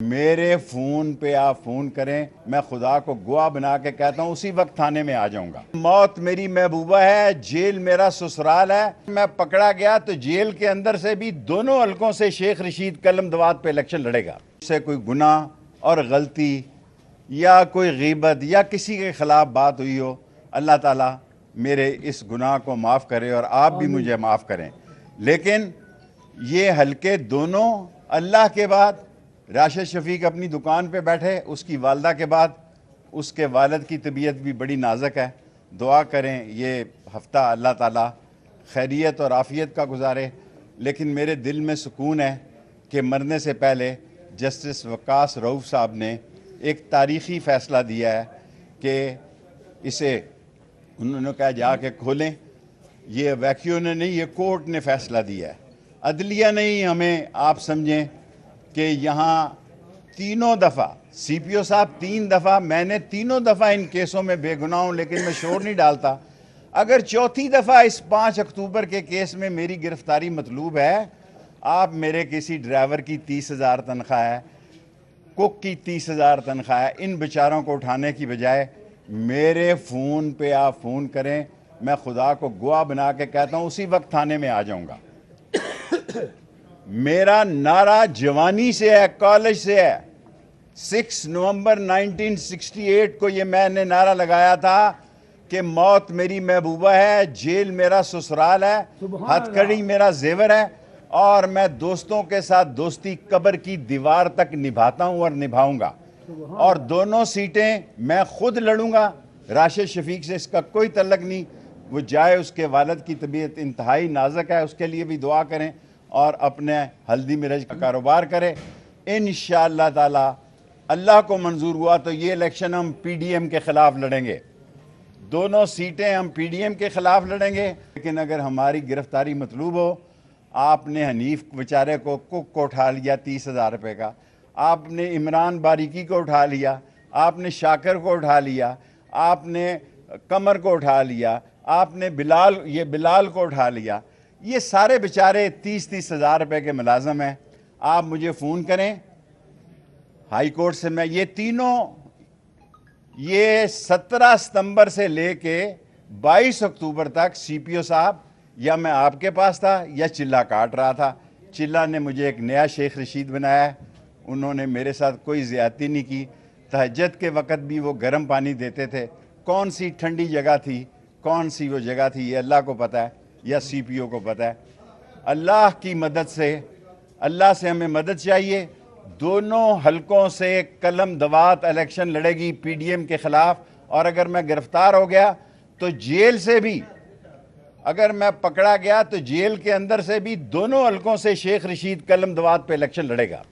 میرے فون پہ آپ فون کریں، میں خدا کو گواہ بنا کے کہتا ہوں اسی وقت تھانے میں آ جاؤں گا۔ موت میری محبوبہ ہے، جیل میرا سسرال ہے۔ میں پکڑا گیا تو جیل کے اندر سے بھی دونوں حلقوں سے شیخ رشید قلم دوات پہ الیکشن لڑے گا۔ اس سے کوئی گناہ اور غلطی یا کوئی غیبت یا کسی کے خلاف بات ہوئی ہو، اللہ تعالیٰ میرے اس گناہ کو معاف کرے اور آپ بھی مجھے معاف کریں۔ لیکن یہ حلقے دونوں اللہ کے بعد، راشد شفیق اپنی دکان پہ بیٹھے، اس کی والدہ کے بعد اس کے والد کی طبیعت بھی بڑی نازک ہے۔ دعا کریں یہ ہفتہ اللہ تعالیٰ خیریت اور عافیت کا گزارے۔ لیکن میرے دل میں سکون ہے کہ مرنے سے پہلے جسٹس وقاص رؤف صاحب نے ایک تاریخی فیصلہ دیا ہے کہ اسے انہوں نے کہا جا کے کھولیں۔ یہ ویکیو نے نہیں، یہ کورٹ نے فیصلہ دیا ہے، عدلیہ نہیں۔ ہمیں آپ سمجھیں کہ یہاں تینوں دفعہ سی پی او صاحب 3 دفعہ، میں نے تینوں دفعہ ان کیسوں میں بے گناہ ہوں لیکن میں شور نہیں ڈالتا۔ اگر چوتھی دفعہ اس 5 اکتوبر کے کیس میں میری گرفتاری مطلوب ہے، آپ میرے کسی ڈرائیور کی 30,000 تنخواہ ہے، کک کی 30,000 تنخواہ ہے، ان بیچاروں کو اٹھانے کی بجائے میرے فون پہ آپ فون کریں، میں خدا کو گواہ بنا کے کہتا ہوں اسی وقت تھانے میں آ جاؤں گا۔ میرا نعرہ جوانی سے ہے، کالج سے ہے۔ 6 نومبر 1968 کو یہ میں نے نعرہ لگایا تھا کہ موت میری محبوبہ ہے، جیل میرا سسرال ہے، ہتھ کڑی میرا زیور ہے، اور میں دوستوں کے ساتھ دوستی قبر کی دیوار تک نبھاتا ہوں اور نبھاؤں گا۔ اور دونوں سیٹیں میں خود لڑوں گا، راشد شفیق سے اس کا کوئی تعلق نہیں۔ وہ جائے، اس کے والد کی طبیعت انتہائی نازک ہے، اس کے لیے بھی دعا کریں اور اپنے ہلدی مرج کا کاروبار کریں۔ انشاءاللہ تعالی اللہ کو منظور ہوا تو یہ الیکشن ہم پی ڈی ایم کے خلاف لڑیں گے، دونوں سیٹیں ہم پی ڈی ایم کے خلاف لڑیں گے۔ لیکن اگر ہماری گرفتاری مطلوب ہو، آپ نے حنیف بیچارے کو کک کو اٹھا لیا 30,000 روپے کا، آپ نے عمران باریکی کو اٹھا لیا، آپ نے شاکر کو اٹھا لیا، آپ نے قمر کو اٹھا لیا، آپ نے بلال کو اٹھا لیا، یہ سارے بیچارے 30,000 روپے کے ملازم ہیں۔ آپ مجھے فون کریں ہائی کورٹ سے، میں یہ تینوں، یہ 17 ستمبر سے لے کے 22 اکتوبر تک سی پی او صاحب یا میں آپ کے پاس تھا یا چلہ کاٹ رہا تھا۔ چلہ نے مجھے ایک نیا شیخ رشید بنایا ہے، انہوں نے میرے ساتھ کوئی زیادتی نہیں کی۔ تہجد کے وقت بھی وہ گرم پانی دیتے تھے۔ کون سی ٹھنڈی جگہ تھی، کون سی وہ جگہ تھی، یہ اللہ کو پتہ ہے یا سی پی او کو پتہ ہے۔ اللہ کی مدد سے، اللہ سے ہمیں مدد چاہیے۔ دونوں حلقوں سے قلم دوات الیکشن لڑے گی پی ڈی ایم کے خلاف، اور اگر میں گرفتار ہو گیا تو جیل سے بھی، اگر میں پکڑا گیا تو جیل کے اندر سے بھی دونوں حلقوں سے شیخ رشید قلم دوات پہ الیکشن لڑے گا۔